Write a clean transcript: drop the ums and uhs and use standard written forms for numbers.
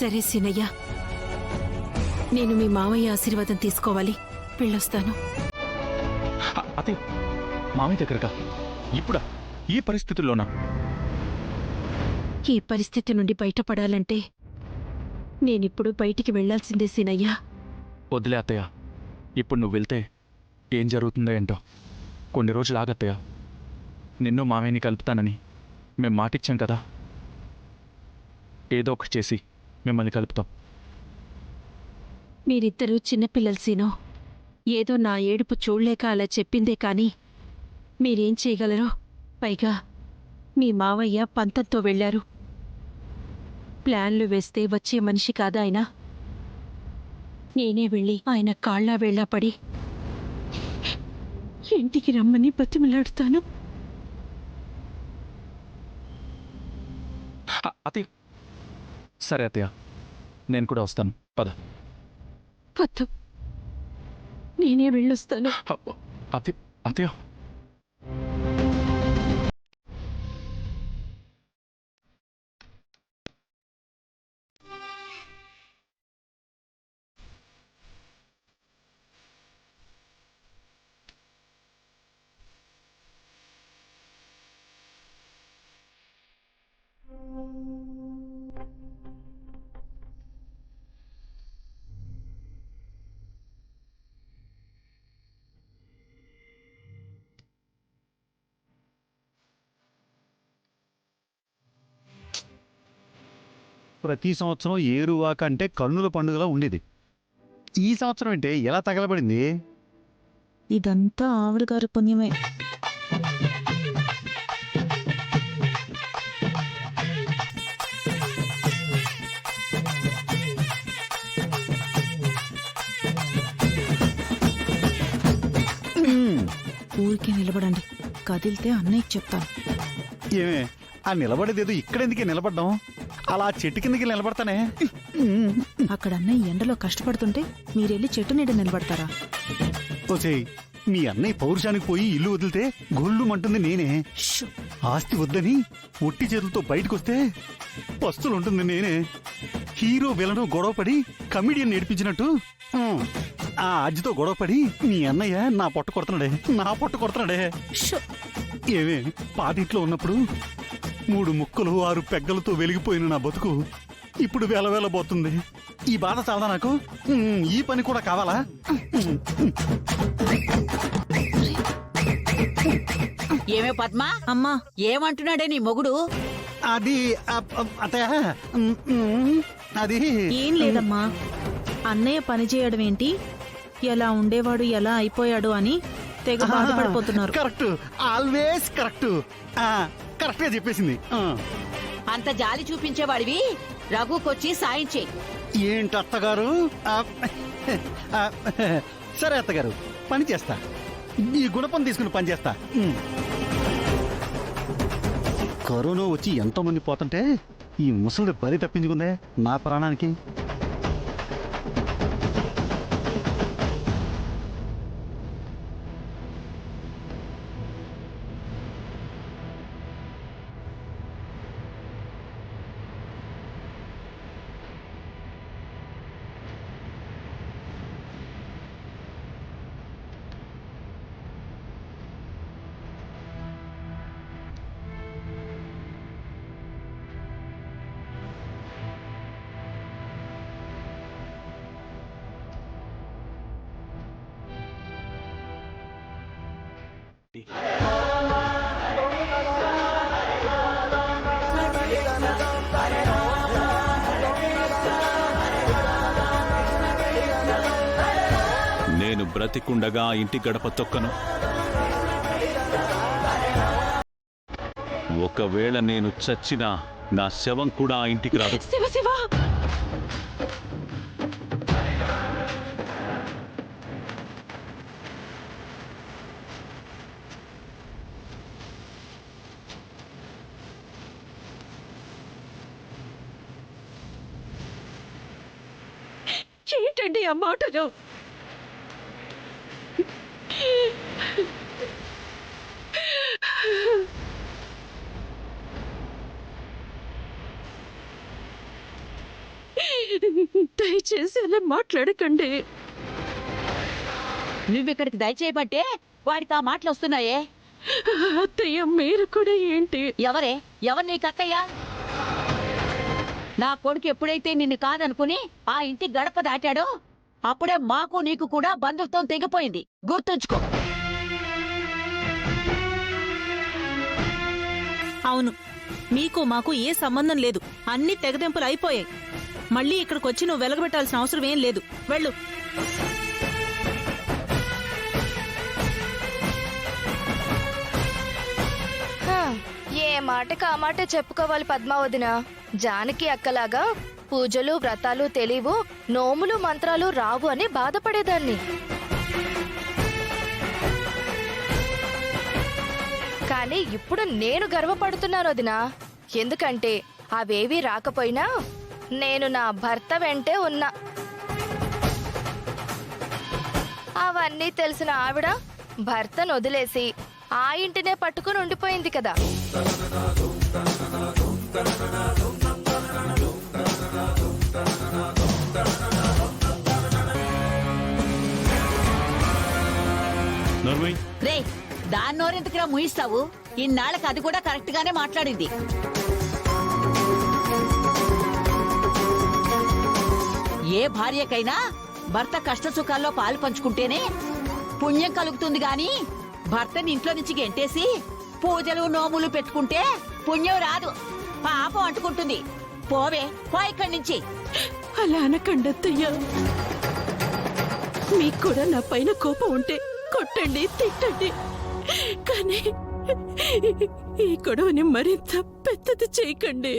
సరే సీనయ్య, నేను మీ మామయ్య ఆశీర్వాదం తీసుకోవాలి. వెళ్ళొస్తాను. అతే మామయ్య దగ్గరగా ఇప్పుడా? ఈ పరిస్థితుల్లోనా? ఈ పరిస్థితి నుండి బయటపడాలంటే నేనిప్పుడు బయటికి వెళ్లాల్సిందే సీనయ్య. వదిలే అత్తయ్య, ఇప్పుడు నువ్వు వెళ్తే ఏం జరుగుతుందో ఏంటో. కొన్ని రోజులు ఆగత్తయ్య. నిన్ను మామయ్యని కలుపుతానని మేము మాటిచ్చాం కదా. ఏదో ఒకటి చేసి మిమ్మల్ని కలుపుతాం. మీరిద్దరూ చిన్నపిల్లలు సీనో. ఏదో నా ఏడుపు చూడలేక అలా చెప్పిందే కాని మీరేం చేయగలరో? పైగా మీ మావయ్య పంతంతో వెళ్లారు. ప్లాన్లు వేస్తే వచ్చే మనిషి కాదా ఆయన? నేనే వెళ్ళి ఆయన కాళ్ళా వేళ్ళా పడి ఇంటికి రమ్మని బతిమలాడుతాను. అత్తయ్య, సరే అత్తయ్య, నేను కూడా వస్తాను. పద. వద్దు, నేనే వెళ్ళొస్తాను. అత్తయ్య, అత్తయ్య. ప్రతి సంవత్సరం ఏరువాక అంటే కన్నుల పండుగలా ఉండేది. ఈ సంవత్సరం అంటే ఎలా తగలబడింది? ఇదంతా ఆవిడగారి పుణ్యమే. ఊరికే నిలబడండి, కదిలితే అన్నయ్యకి చెప్తాను. ఏమే, ఆ నిలబడేదేదో ఇక్కడెందుకే నిలబడ్డాం? అలా చెట్టు కిందకి నిలబడతానే. అక్కడ అన్నయ్య ఎండలో కష్టపడుతుంటే మీరెళ్ళి చెట్టు నీడ నిలబడతారా? ఓసేయ్, మీ అన్నయ్య పౌరుషానికి పోయి ఇల్లు వదిలితే గొల్లు మంటుంది నేనే. షూ! ఆస్తి వద్దని ఒట్టి చేతులతో బయటకొస్తే పస్తులుంటుంది నేనే. హీరో విలను గొడవపడి కమిడియన్ నేర్పించినట్టు ఆ అజ్జితో గొడవపడి మీ అన్నయ్య నా పొట్ట కొడుతున్నాడే. షూ! ఏమే, పాతిట్లో ఉన్నప్పుడు 3 ముక్కలు 6 పెగ్గలతో వెలిగిపోయిన నా బతుకు ఇప్పుడు వేలవేలబోతుంది. ఈ బాధ చాలదా నాకు? ఈ పని కూడా కావాలా? ఏమే పద్మా, అమ్మా, ఏమంటున్నాడే నీ మొగుడు? అది అత్తయ్య, అది ఏం లేదమ్మా. అన్నయ్య పని చేయడం ఏంటి, ఎలా ఉండేవాడు ఎలా అయిపోయాడు అని తెగ బాధపడిపోతున్నారు. Correct, always correct. కరెక్ట్ గా చెప్పేసింది. అంత జాలి చూపించేవాడివి రఘుకొచ్చి సాయం చేయి. ఏంటి అత్తగారు? సరే అత్తగారు, పని చేస్తా. ఈ గుణపం తీసుకుని పని చేస్తా. కరోనా వచ్చి ఎంతో మంది పోతుంటే ఈ ముసలి బలి తప్పించుకుందే నా ప్రాణానికి. నేను బ్రతికుండగా ఇంటి గడప తొక్కను. ఒకవేళ నేను చచ్చినా నా శవం కూడా ఆ ఇంటికి రాదు. శివ శివ! ఏంటండి ఆ మాటలు? దయచేసి అలా మాట్లాడకండి. నువ్విక్కడికి దయచేయబట్టే వాడికి ఆ మాటలు వస్తున్నాయే. అత్తయ్య మీరు కూడా ఏంటి? ఎవరు నీకు అక్కయ్య? నా కొడుకు ఎప్పుడైతే నిన్ను కాదనుకుని ఆ ఇంటి గడప దాటాడో అప్పుడే మాకు నీకు కూడా బంధుత్వం తెగిపోయింది. గుర్తుంచుకో. అవును, మీకు మాకు ఏ సంబంధం లేదు. అన్ని తెగదెంపులు అయిపోయాయి. మళ్ళీ ఇక్కడికొచ్చి నువ్వు వెలగబెట్టాల్సిన అవసరం ఏం లేదు. వెళ్ళు. ఏ మాటకి ఆ మాటే చెప్పుకోవాలి పద్మావదిన. జానకి అక్కలాగా పూజలు వ్రతాలు తెలియవు, నోములు మంత్రాలు రావు అని బాధపడేదాన్ని. కానీ ఇప్పుడు నేను గర్వపడుతున్నాను వదినా. ఎందుకంటే అవేవీ రాకపోయినా నేను నా భర్త వెంటే ఉన్నా. అవన్నీ తెలిసిన ఆవిడ భర్తను వదిలేసి ఆ ఇంటినే పట్టుకుని ఉండిపోయింది కదా. రే, దాని నోరెందుకురా ముయిస్తావు? ఇన్నాళ్ళకి అది కూడా కరెక్ట్ గానే మాట్లాడింది. ఏ భార్యకైనా భర్త కష్ట సుఖాల్లో పాలు పంచుకుంటేనే పుణ్యం కలుగుతుంది గాని భర్తని ఇంట్లో నుంచి గెంటేసి పూజలు నోములు పెట్టుకుంటే పుణ్యం రాదు, పాపం అంటుకుంటుంది. పోవే, పో ఇక్కడి నుంచి. అలా అనకండి అత్తయ్య. మీకు కూడా నా పైన కోపం ఉంటే కొట్టండి, తిట్టండి. కానీ ఈ గొడవని మరింత పెద్దది చేయకండి.